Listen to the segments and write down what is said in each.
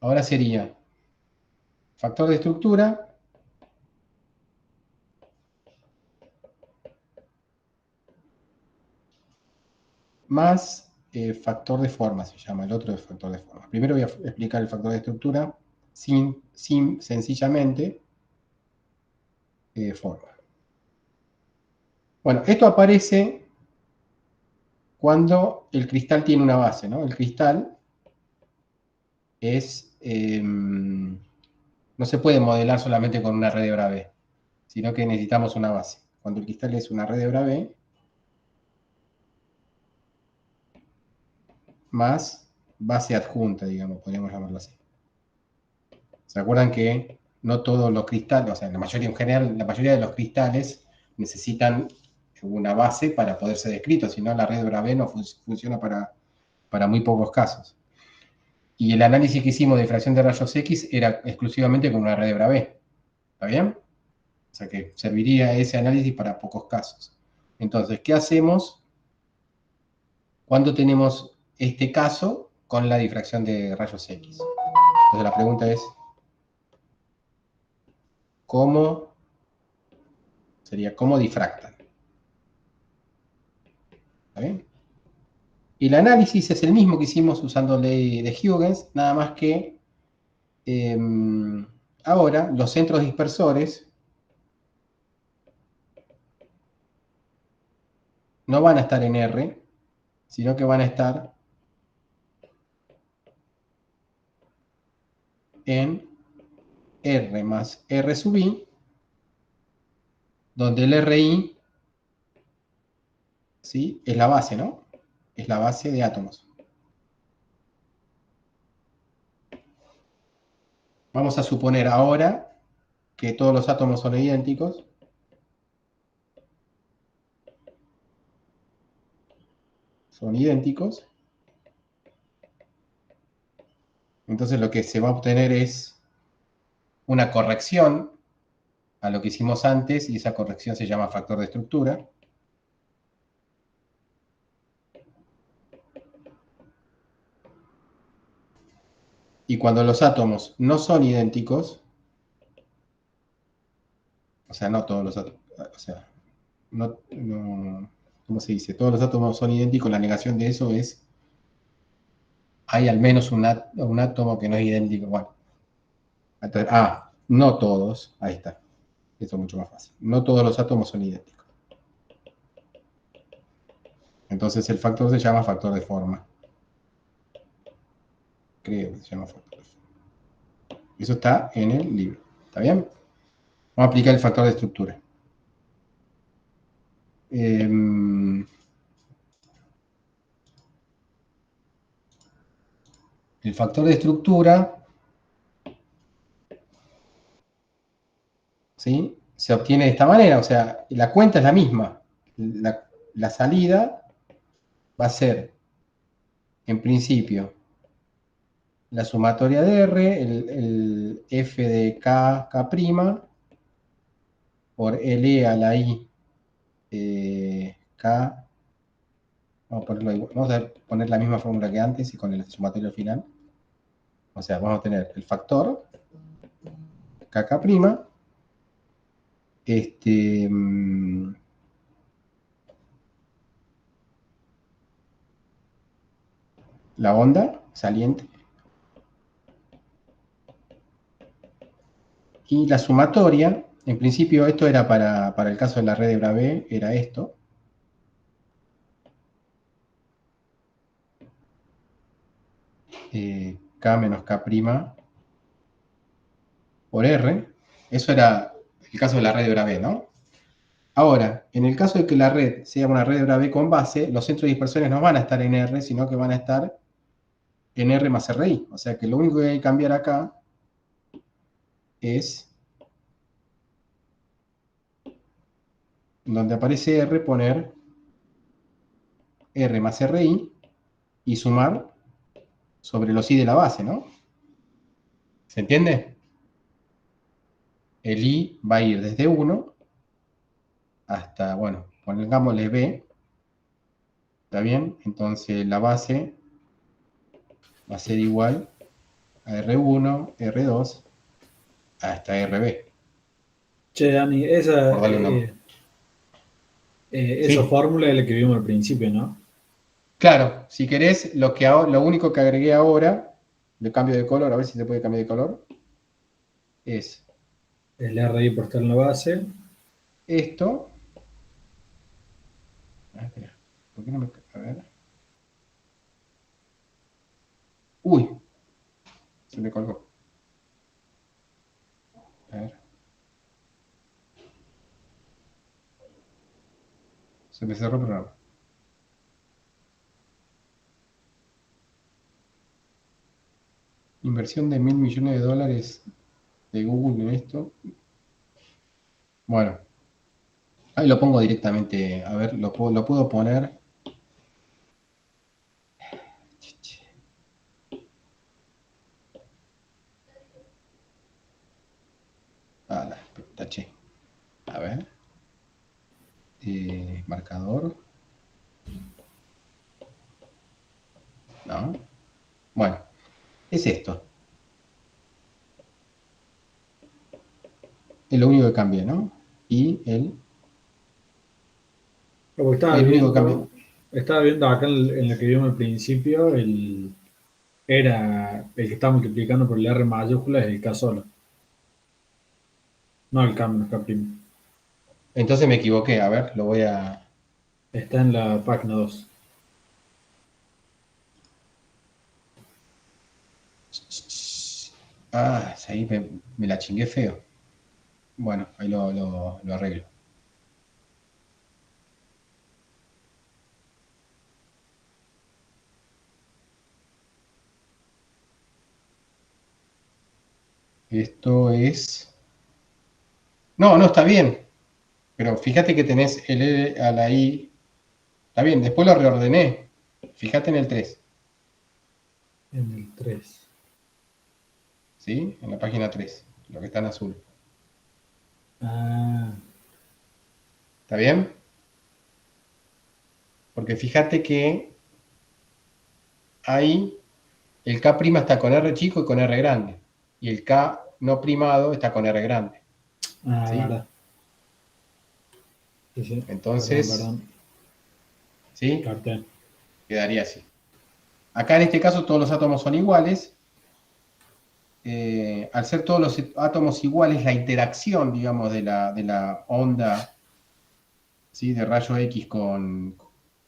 Ahora sería factor de estructura más factor de forma, se llama, el otro es factor de forma. Primero voy a explicar el factor de estructura sin sencillamente forma. Bueno, esto aparece cuando el cristal tiene una base, ¿no? El cristal es, no se puede modelar solamente con una red de Bravais, sino que necesitamos una base. Cuando el cristal es una red de Bravais, más base adjunta, digamos, podríamos llamarlo así. ¿Se acuerdan que no todos los cristales, o sea, la mayoría en general, la mayoría de los cristales necesitan una base para poder ser descritos, si no la red de Bravais no funciona para muy pocos casos. Y el análisis que hicimos de difracción de rayos X era exclusivamente con una red de Bravais. ¿Está bien? O sea que serviría ese análisis para pocos casos. Entonces, ¿qué hacemos cuando tenemos este caso con la difracción de rayos X? Entonces la pregunta es, ¿cómo difractan? ¿Está bien? Y el análisis es el mismo que hicimos usando ley de Huygens, nada más que ahora los centros dispersores no van a estar en R, sino que van a estar en R más R sub I, donde el RI, ¿sí?, es la base, ¿no? Es la base de átomos. Vamos a suponer ahora que todos los átomos son idénticos. Son idénticos. Entonces lo que se va a obtener es una corrección a lo que hicimos antes, y esa corrección se llama factor de estructura. Y cuando los átomos no son idénticos, o sea, no todos los átomos, o sea, ¿cómo se dice? Todos los átomos son idénticos, la negación de eso es, hay al menos un átomo que no es idéntico. Bueno, entonces, no todos, ahí está, eso es mucho más fácil. No todos los átomos son idénticos. Entonces el factor se llama factor de forma. Creo que se llama factor de forma. Eso está en el libro. ¿Está bien? Vamos a aplicar el factor de estructura. El factor de estructura, ¿sí?, se obtiene de esta manera. O sea, la cuenta es la misma. La salida va a ser, en principio, la sumatoria de R, el F de K' por L a la I K. Vamos a poner la misma fórmula que antes y con el sumatorio al final. O sea, vamos a tener el factor KK', la onda saliente, y la sumatoria, en principio esto era para el caso de la red de Bravais, era esto. K menos K' por R. Eso era el caso de la red de Bravais, ¿no? Ahora, en el caso de que la red sea una red de Bravais con base, los centros de dispersiones no van a estar en R, sino que van a estar en R más RI. O sea que lo único que hay que cambiar acá es, donde aparece R, poner R más RI y sumar sobre los I de la base, ¿no? ¿Se entiende? El I va a ir desde 1 hasta, bueno, pongámosle B. ¿Está bien? Entonces la base va a ser igual a R1, R2, hasta RB, Che, Dani, por darle un nombre. esa ¿Sí? fórmula es la que vimos al principio, ¿no? Claro, si querés, lo único que agregué ahora, de cambio de color, a ver si se puede cambiar de color, es El RI por estar en la base. esto. Ah, espera, ¿por qué no me... A ver. Uy, se me colgó. A ver, se me cerró el programa. Inversión de $1.000 millones de Google en esto. Bueno, ahí lo pongo directamente. A ver, lo puedo poner. Ah, la taché. A ver. Marcador. No. Bueno, es esto. Es lo único que cambié, ¿no? Y Porque el único que cambié. estaba viendo acá en la que vimos al principio, era el que está multiplicando por el R mayúscula, es el K solo, no el K menos K primo. Entonces me equivoqué. A ver, lo voy a. Está en la página 2. Ah, ahí me la chingué feo. Bueno, ahí lo arreglo. Esto es. No, no, está bien. Pero fíjate que tenés el L a la I. Está bien, después lo reordené. Fíjate en el 3, En el 3. ¿sí? En la página 3, lo que está en azul. Ah, ¿Está bien? Porque fíjate que ahí el K' está con R chico y con R grande. Y el K no primado está con R grande. ¿Sí? verdad. Sí, sí, perdón, Entonces, perdón. ¿sí? Cartel. Quedaría así. Acá en este caso todos los átomos son iguales. Al ser todos los átomos iguales, la interacción, digamos, de la onda, ¿sí? De rayo X con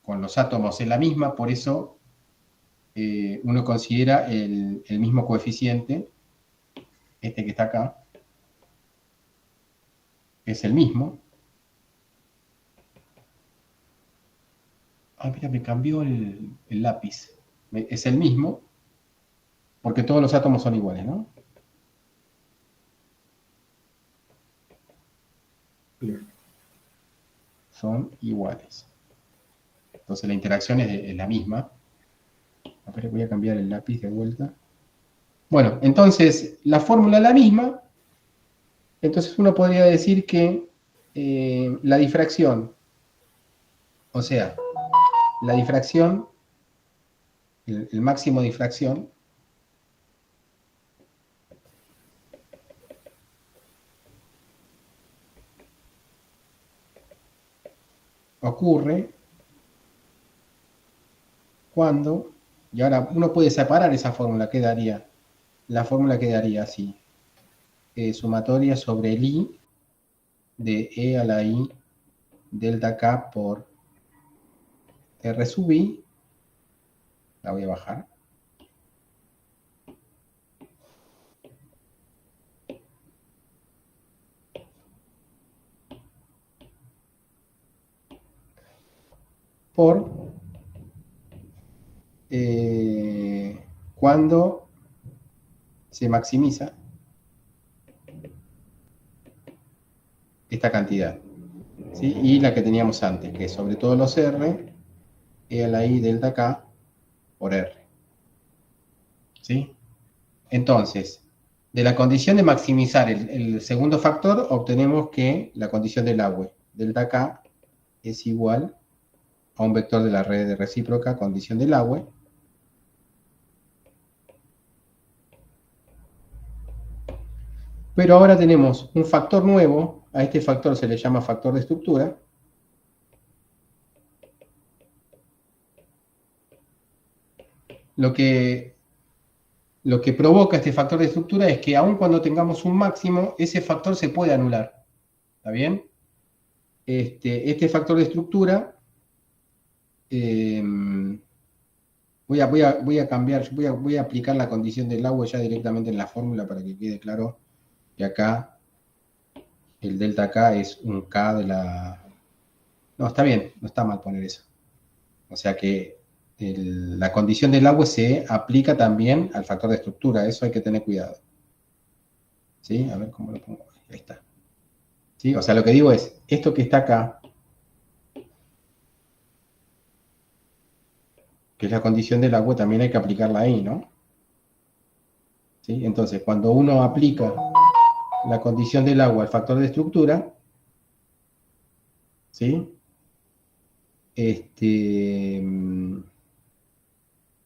los átomos es la misma, por eso uno considera el mismo coeficiente, este que está acá, es el mismo. Ah, mira, me cambió el lápiz. Es el mismo, porque todos los átomos son iguales, ¿no? Son iguales. Entonces la interacción es la misma. A ver, voy a cambiar el lápiz de vuelta. Bueno, entonces la fórmula es la misma. Entonces uno podría decir que la difracción, o sea, la difracción, el máximo de difracción, ocurre cuando, y ahora uno puede separar esa fórmula, quedaría, la fórmula quedaría así, sumatoria sobre el I de E a la I delta K por R sub I, la voy a bajar, por cuando se maximiza esta cantidad, ¿sí? Y la que teníamos antes, que es sobre todos los R, E a la I delta K por R, ¿sí? Entonces, de la condición de maximizar el segundo factor, obtenemos que la condición del agua, delta K, es igual a un vector de la red de recíproca, condición del agua, Pero ahora tenemos un factor nuevo, a este factor se le llama factor de estructura. Lo que provoca este factor de estructura es que aun cuando tengamos un máximo, ese factor se puede anular. ¿Está bien? Este factor de estructura, voy a cambiar, voy a aplicar la condición del agua ya directamente en la fórmula para que quede claro que acá el delta K es un K de la... No, está bien, no está mal poner eso. O sea que la condición del agua se aplica también al factor de estructura, eso hay que tener cuidado. ¿Sí? A ver cómo lo pongo. Ahí está. ¿Sí? O sea, lo que digo es, esto que está acá, que es la condición del agua, también hay que aplicarla ahí, ¿no? ¿Sí? Entonces, cuando uno aplica la condición del agua al factor de estructura, ¿sí?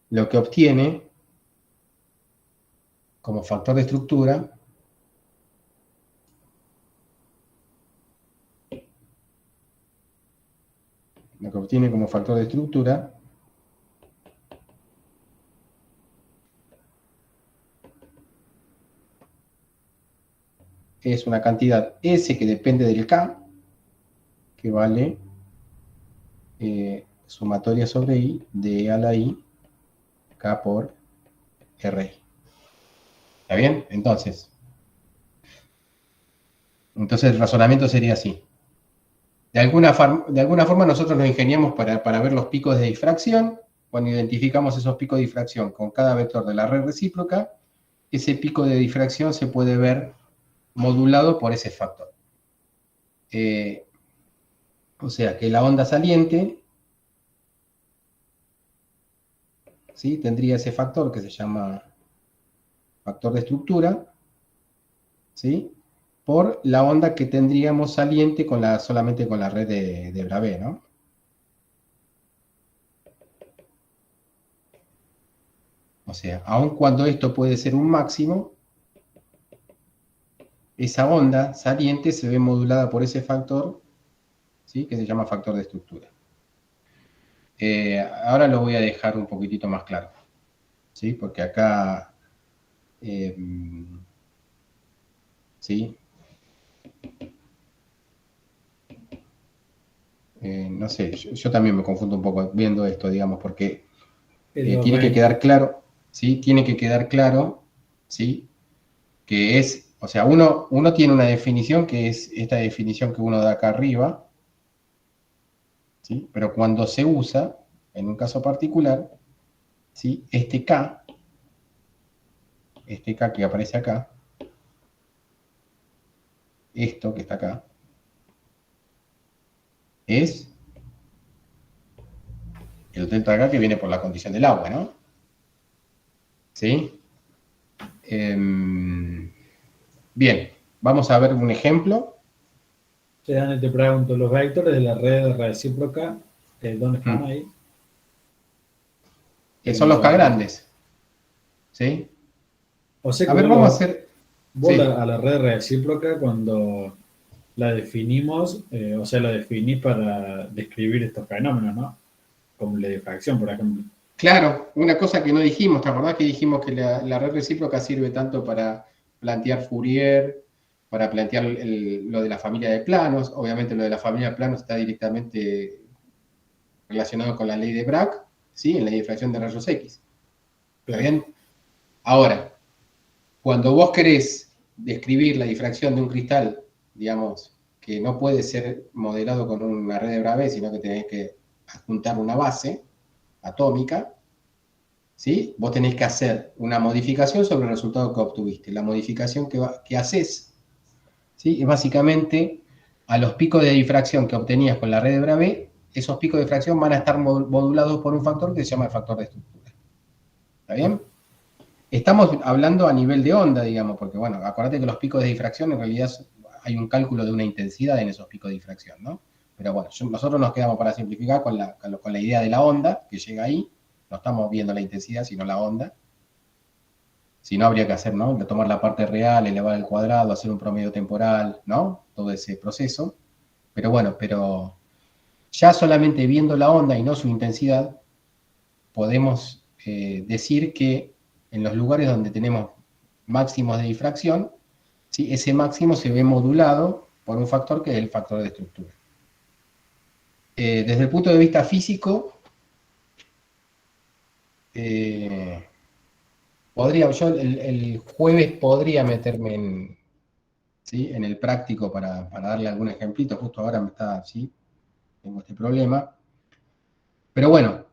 Lo que obtiene como factor de estructura es una cantidad S que depende del K, que vale sumatoria sobre I de E a la I, K por RI. ¿Está bien? Entonces el razonamiento sería así. De alguna forma nosotros nos ingeniamos para ver los picos de difracción. Cuando identificamos esos picos de difracción con cada vector de la red recíproca, ese pico de difracción se puede ver modulado por ese factor. O sea que la onda saliente, ¿sí?, tendría ese factor que se llama factor de estructura, ¿sí?, por la onda que tendríamos saliente solamente con la red de Bravais, ¿no? O sea, aun cuando esto puede ser un máximo, esa onda saliente se ve modulada por ese factor, ¿sí?, que se llama factor de estructura. Ahora lo voy a dejar un poquitito más claro, ¿sí? Porque acá, ¿sí? No sé, yo también me confundo un poco viendo esto, digamos, porque tiene que quedar claro, ¿sí? Tiene que quedar claro, ¿sí?, que es, o sea, uno tiene una definición que es esta definición que uno da acá arriba, ¿sí? Pero cuando se usa, en un caso particular, ¿sí?, este K que aparece acá, esto que está acá, es el delta K que viene por la condición del agua, ¿no? ¿Sí? Bien, vamos a ver un ejemplo. Te pregunto, los vectores de la red recíproca, ¿dónde están ahí? Son los K grandes. ¿Sí? O sea que a ver, vamos a hacer... Vos a la red recíproca, cuando la definimos, o sea, la definís para describir estos fenómenos, ¿no? Como la difracción, por ejemplo. Claro, una cosa que no dijimos, ¿te acordás que dijimos que la red recíproca sirve tanto para plantear Fourier, para plantear lo de la familia de planos? Obviamente lo de la familia de planos está directamente relacionado con la ley de Bragg, ¿sí?, en la difracción de rayos X. ¿Está bien? Ahora, cuando vos querés describir la difracción de un cristal, digamos, que no puede ser modelado con una red de Bravais, sino que tenés que adjuntar una base atómica, ¿sí?, vos tenés que hacer una modificación sobre el resultado que obtuviste. La modificación que haces, ¿sí?, es básicamente a los picos de difracción que obtenías con la red de Bravais, esos picos de difracción van a estar modulados por un factor que se llama el factor de estructura. ¿Está bien? Estamos hablando a nivel de onda, digamos, porque, bueno, acordate que los picos de difracción en realidad hay un cálculo de una intensidad en esos picos de difracción, ¿no? Pero bueno, nosotros nos quedamos, para simplificar, con la idea de la onda que llega ahí. No estamos viendo la intensidad, sino la onda. Si no, habría que hacer, ¿no? Tomar la parte real, elevar el cuadrado, hacer un promedio temporal, ¿no? Todo ese proceso. Pero bueno, pero ya solamente viendo la onda y no su intensidad, podemos decir que en los lugares donde tenemos máximos de difracción, ¿sí? Ese máximo se ve modulado por un factor que es el factor de estructura. Desde el punto de vista físico, yo el jueves podría meterme en, ¿sí? En el práctico para darle algún ejemplito. Justo ahora me está, ¿sí? Tengo este problema. Pero bueno,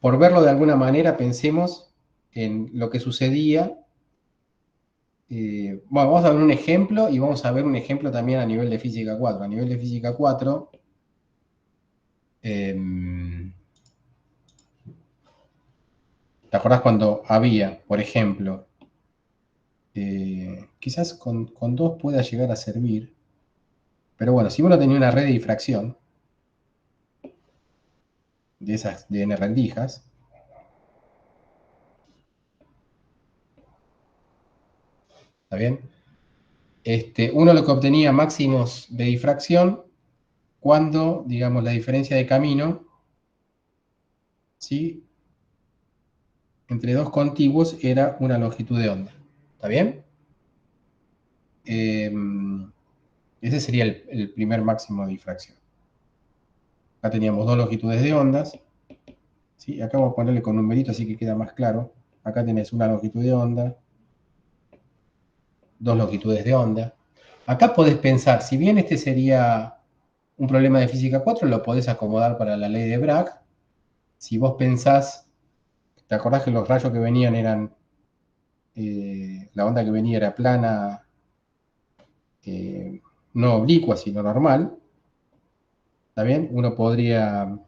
por verlo de alguna manera, pensemos en lo que sucedía. Bueno, vamos a ver un ejemplo y vamos a ver un ejemplo también a nivel de física 4. A nivel de física 4, ¿te acordás cuando había, por ejemplo, quizás con dos pueda llegar a servir, pero bueno, si uno tenía una red de difracción de esas de n rendijas, ¿está bien? Uno lo que obtenía máximos de difracción cuando, digamos, la diferencia de camino, ¿sí? Entre dos contiguos era una longitud de onda. ¿Está bien? Ese sería el primer máximo de difracción. Acá teníamos dos longitudes de ondas. ¿Sí? Acá vamos a ponerle con numerito así que queda más claro. Acá tenés una longitud de onda, dos longitudes de onda. Acá podés pensar, si bien este sería un problema de física 4, lo podés acomodar para la ley de Bragg. Si vos pensás, ¿te acordás que los rayos que venían eran, la onda que venía era plana, no oblicua, sino normal? ¿Está bien? Uno podría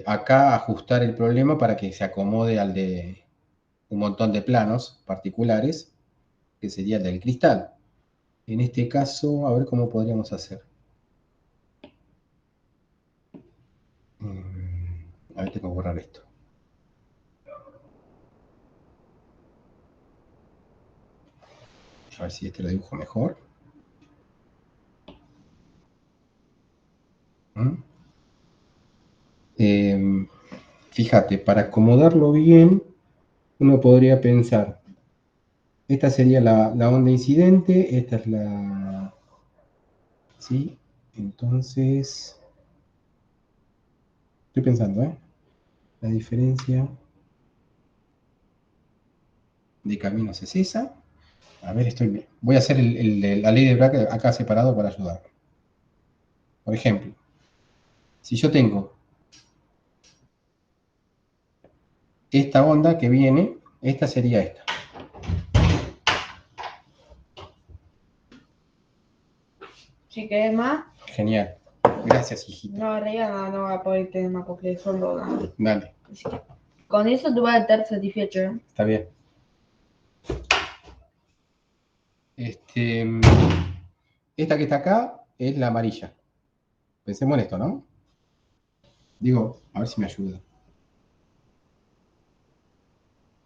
acá ajustar el problema para que se acomode al de un montón de planos particulares, que sería el del cristal. En este caso, a ver cómo podríamos hacer. A ver, tengo que borrar esto. A ver si este lo dibujo mejor. Fíjate, para acomodarlo bien, uno podría pensar, esta sería la onda incidente, esta es la... ¿Sí? Entonces, estoy pensando, ¿eh? La diferencia de caminos es esa. A ver, estoy bien. Voy a hacer la ley de Bragg acá separado para ayudar. Por ejemplo, si yo tengo esta onda que viene, esta sería esta. Si querés más, Genial. Gracias, hijito. no, en realidad no va a poder tener más porque solo Dale, así que con eso tú vas a estar satisfecho. está bien. Esta que está acá es la amarilla. Pensemos en esto, ¿no? Digo, a ver si me ayuda.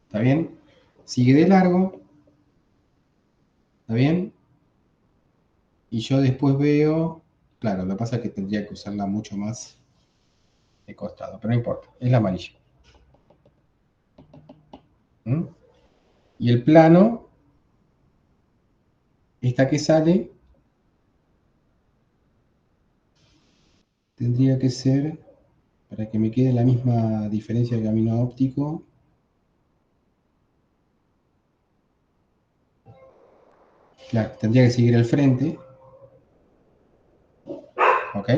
¿Está bien? Sigue de largo. ¿Está bien? Y yo después veo... Claro, lo que pasa es que tendría que usarla mucho más de costado, pero no importa. Es la amarilla. ¿Mm? Y el plano, esta que sale, tendría que ser, para que me quede la misma diferencia de camino óptico, claro, tendría que seguir el frente, ¿ok?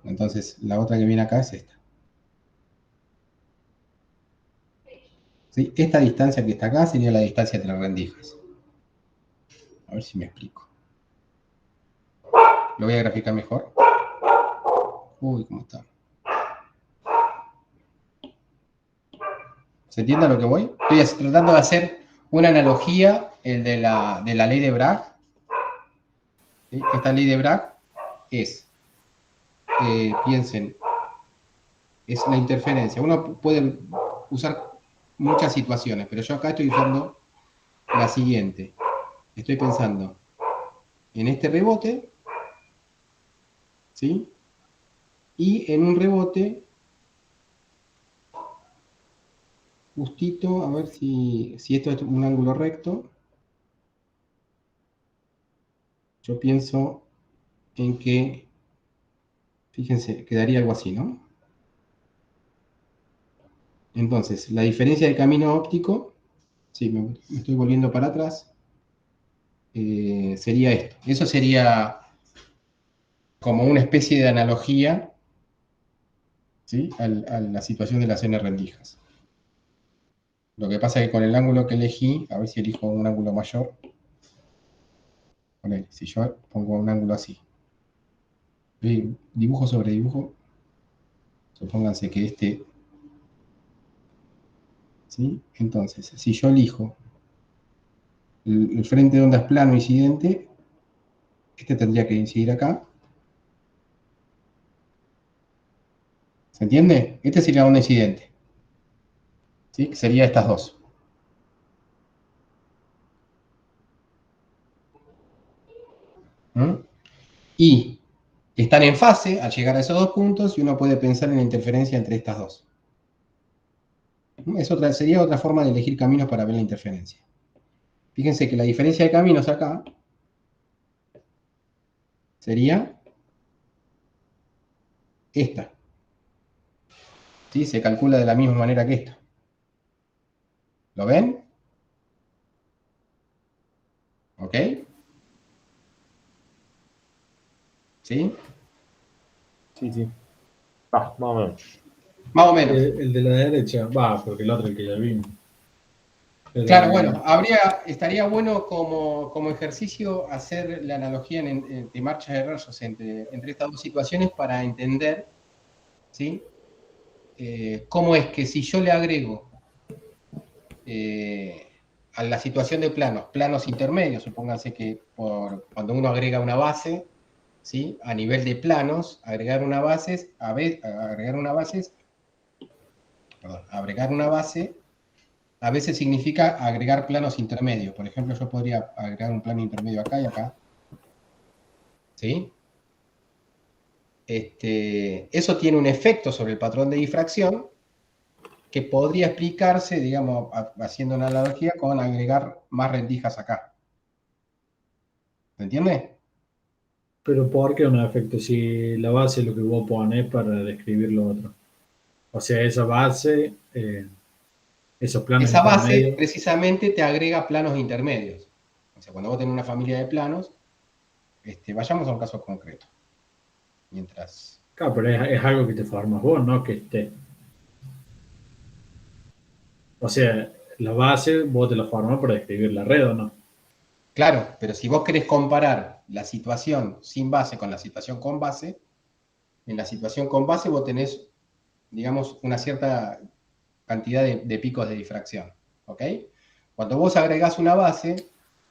Entonces la otra que viene acá es esta. ¿Sí? Esta distancia que está acá sería la distancia entre las rendijas. A ver si me explico. Lo voy a graficar mejor. Uy, ¿cómo está? ¿Se entiende a lo que voy? Estoy tratando de hacer una analogía de la ley de Bragg. ¿Sí? Esta ley de Bragg es, piensen, es la interferencia. Uno puede usar muchas situaciones, pero yo acá estoy usando la siguiente. Estoy pensando en este rebote, ¿sí? Y en un rebote justito, a ver si esto es un ángulo recto. Yo pienso en que, fíjense, quedaría algo así, ¿no? Entonces, la diferencia de camino óptico, sí, me estoy volviendo para atrás, sería esto. Eso sería como una especie de analogía, ¿sí? A la situación de las n rendijas. Lo que pasa es que con el ángulo que elegí, a ver si elijo un ángulo mayor, ponele, si yo pongo un ángulo así, dibujo sobre dibujo, supónganse que este, ¿sí? Entonces, si yo elijo el frente de ondas plano incidente, este tendría que incidir acá. ¿Se entiende? Este sería la onda incidente, ¿sí? Que sería estas dos. ¿Mm? Y están en fase al llegar a esos dos puntos y uno puede pensar en la interferencia entre estas dos. Sería otra forma de elegir caminos para ver la interferencia. Fíjense que la diferencia de caminos acá sería esta. ¿Sí? Se calcula de la misma manera que esto. ¿Lo ven? ¿Ok? ¿Sí? Sí, sí. Va, más o menos. Más o menos. El de la derecha, va, porque el otro el que ya vimos. Claro, Pero, bueno, estaría bueno como ejercicio hacer la analogía de marchas de rayos entre estas dos situaciones para entender, ¿sí? Cómo es que si yo le agrego a la situación de planos intermedios, supónganse que cuando uno agrega una base, ¿sí? A nivel de planos, agregar una base a veces significa agregar planos intermedios. Por ejemplo, yo podría agregar un plano intermedio acá y acá, ¿sí? Eso tiene un efecto sobre el patrón de difracción que podría explicarse, digamos, haciendo una analogía con agregar más rendijas acá. ¿Se entiende? pero ¿por qué un efecto? Si la base es lo que vos pones para describir lo otro. O sea, esa base, esos planos Esa base intermedios. precisamente te agrega planos intermedios. O sea, cuando vos tenés una familia de planos, vayamos a un caso concreto. Mientras. Claro, pero es algo que te formas vos, no que esté. O sea, la base vos te la formas para describir la red, ¿o no? Claro, pero si vos querés comparar la situación sin base con la situación con base, en la situación con base vos tenés, digamos, una cierta cantidad de picos de difracción. ¿Ok? Cuando vos agregás una base,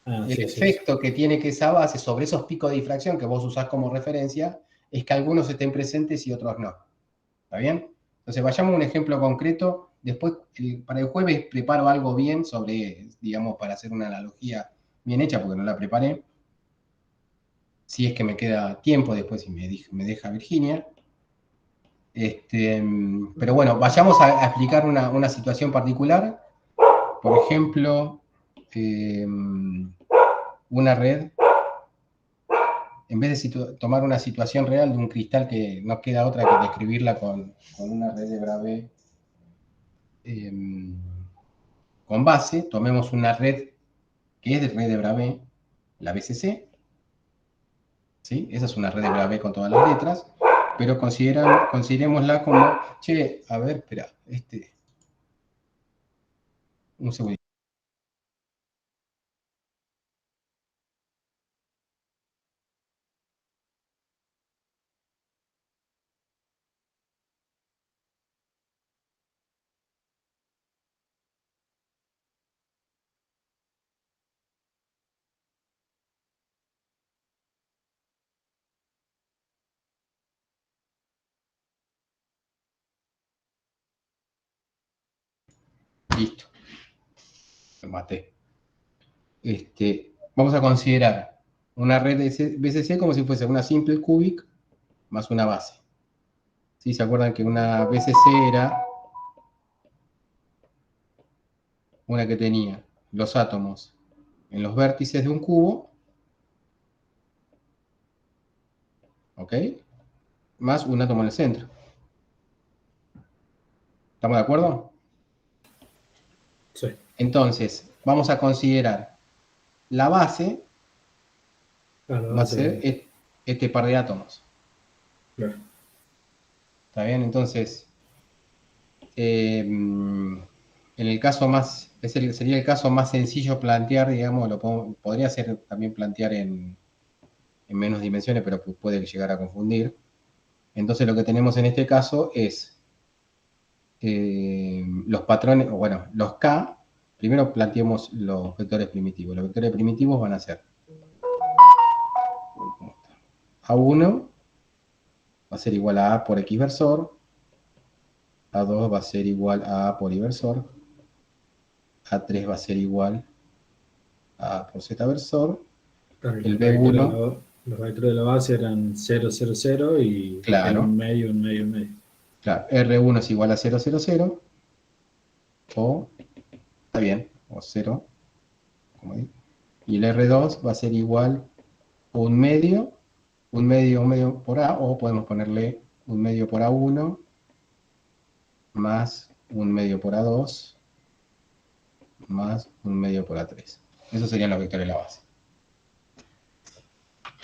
Ah, el sí, sí, sí. efecto que tiene que esa base sobre esos picos de difracción que vos usás como referencia es que algunos estén presentes y otros no. ¿Está bien? Entonces vayamos a un ejemplo concreto. Después, para el jueves, preparo algo bien sobre, digamos, para hacer una analogía bien hecha, porque no la preparé. Si es que me queda tiempo después, si me deja Virginia. Pero bueno, vayamos a explicar una situación particular. Por ejemplo, una red, en vez de tomar una situación real de un cristal que no queda otra que describirla con una red de Bravais con base, tomemos una red que es de red de Bravais, la BCC, ¿sí? Esa es una red de Bravais con todas las letras, pero considerémosla como, che, a ver, espera, un segundo. Listo. Lo maté. Vamos a considerar una red de BCC como si fuese una simple cubic más una base. ¿Sí? ¿Se acuerdan que una BCC era una que tenía los átomos en los vértices de un cubo, ¿ok? Más un átomo en el centro. ¿Estamos de acuerdo? Sí. Entonces, vamos a considerar la base Claro, va a ser este par de átomos. claro. ¿Está bien? Entonces, en el caso más, sería el caso más sencillo plantear, digamos, podría ser también plantear en menos dimensiones, pero puede llegar a confundir. Entonces lo que tenemos en este caso es los patrones, o bueno, los K. Primero planteemos los vectores primitivos. Los vectores primitivos van a ser A1 va a ser igual a A por X versor, A2 va a ser igual a A por Y versor, A3 va a ser igual a A por Z versor, Claro, y el B1, los vectores de la base eran 0, 0, 0 y en claro, un medio, un medio, un medio. claro, R1 es igual a 0, 0, 0, o, está bien, o 0, como digo, y el R2 va a ser igual a un medio por A, o podemos ponerle un medio por A1 más un medio por A2 más un medio por A3. Esos serían los vectores de la base.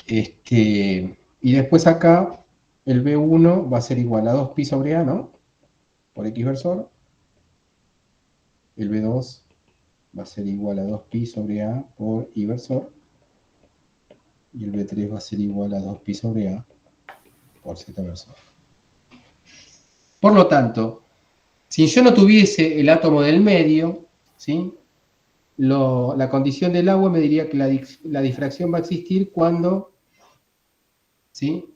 Y después acá el B1 va a ser igual a 2pi sobre A, ¿no? Por X versor. El B2 va a ser igual a 2pi sobre A por Y versor. Y el B3 va a ser igual a 2pi sobre A por Z versor. Por lo tanto, si yo no tuviese el átomo del medio, ¿sí? La condición del agua me diría que la difracción va a existir cuando, ¿sí?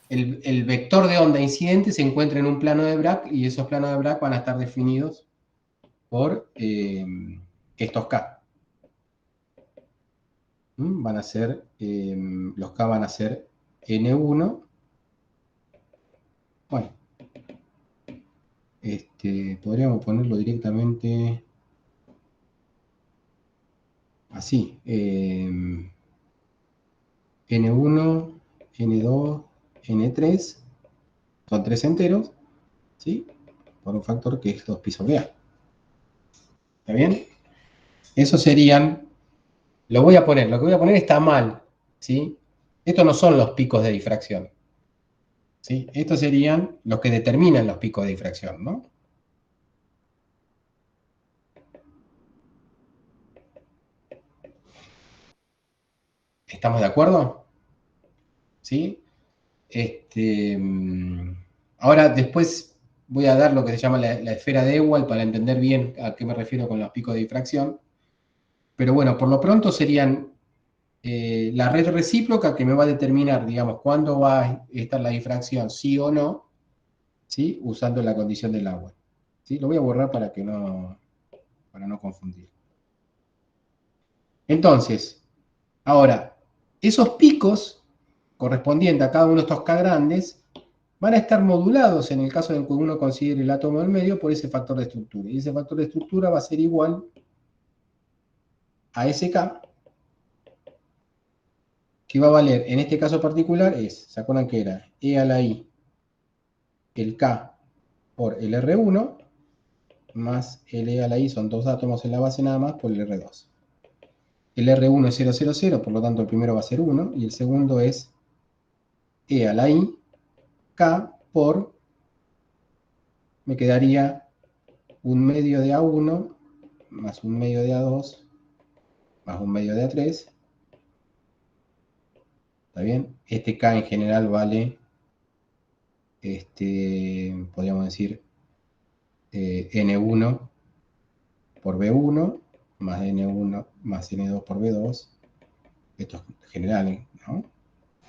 El vector de onda incidente se encuentra en un plano de Bragg y esos planos de Bragg van a estar definidos por estos K. Van a ser, los K van a ser N1. Bueno, podríamos ponerlo directamente así. N1, N2, N3 son tres enteros, ¿sí? Por un factor que es 2pi sobre A. ¿Está bien? Esos serían, lo que voy a poner está mal, ¿sí? Estos no son los picos de difracción, ¿sí? Estos serían los que determinan los picos de difracción, ¿no? ¿Estamos de acuerdo? ¿Sí? Ahora, después voy a dar lo que se llama la esfera de Ewald para entender bien a qué me refiero con los picos de difracción. Pero bueno, por lo pronto serían la red recíproca que me va a determinar, digamos, cuándo va a estar la difracción, sí o no, ¿sí? Usando la condición del agua. ¿Sí? Lo voy a borrar para no confundir. Entonces, ahora, esos picos correspondientes a cada uno de estos K grandes van a estar modulados en el caso de que uno considere el átomo del medio por ese factor de estructura. Y ese factor de estructura va a ser igual a ese K, que va a valer, en este caso particular, ¿se acuerdan que era? E a la I, el K por el R1, más el E a la I, son dos átomos en la base nada más, por el R2. El R1 es 0, 0, 0, por lo tanto el primero va a ser 1, y el segundo es E a la I, K por, me quedaría un medio de A1, más un medio de A2, más un medio de A3. ¿Está bien? Este K en general vale, podríamos decir, N1 por B1, más N1 más N2 por B2. Esto es general, ¿no?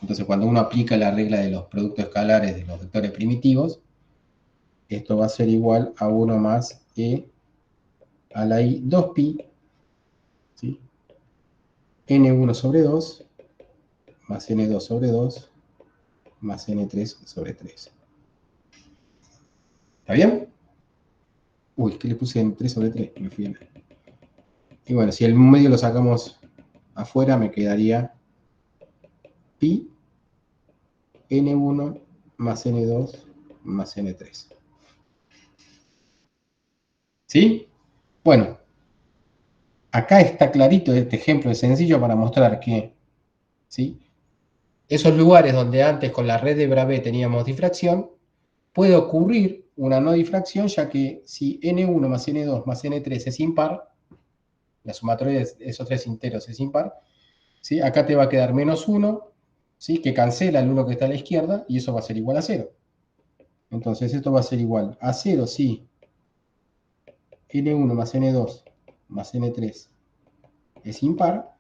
Entonces, cuando uno aplica la regla de los productos escalares de los vectores primitivos, esto va a ser igual a 1 más E a la i 2pi, ¿sí? n1 sobre 2 más n2 sobre 2 más n3 sobre 3. ¿Está bien? Uy, ¿qué le puse en 3 sobre 3? Me fui a... Y bueno, si el medio lo sacamos afuera, me quedaría pi n1 más n2 más n3. ¿Sí? Bueno, acá está clarito este ejemplo, es sencillo para mostrar que, ¿sí? Esos lugares donde antes con la red de Bravais teníamos difracción, puede ocurrir una no difracción, ya que si n1 más n2 más n3 es impar, la sumatoria de esos tres enteros es impar, ¿sí? Acá te va a quedar menos 1, ¿sí? Que cancela el 1 que está a la izquierda, y eso va a ser igual a 0. Entonces esto va a ser igual a 0 si n1 más n2 más n3 es impar,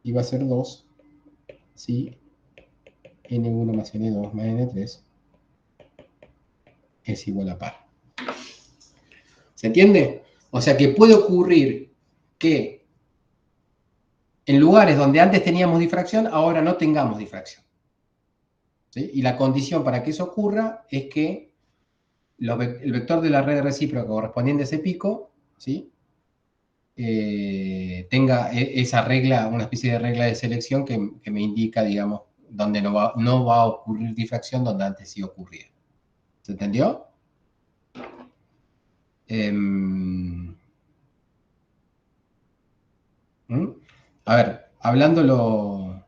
y va a ser 2 si n1 más n2 más n3 es igual a par. ¿Se entiende? O sea que puede ocurrir que en lugares donde antes teníamos difracción, ahora no tengamos difracción. ¿Sí? Y la condición para que eso ocurra es que el vector de la red recíproca correspondiente a ese pico, ¿sí? Tenga esa regla, una especie de regla de selección que me indica, digamos, donde no va a ocurrir difracción, donde antes sí ocurría. ¿Se entendió? A ver, hablándolo...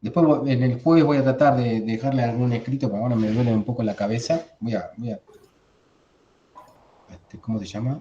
Después en el jueves voy a tratar de dejarle algún escrito, porque ahora me duele un poco la cabeza. Voy a ¿cómo se llama?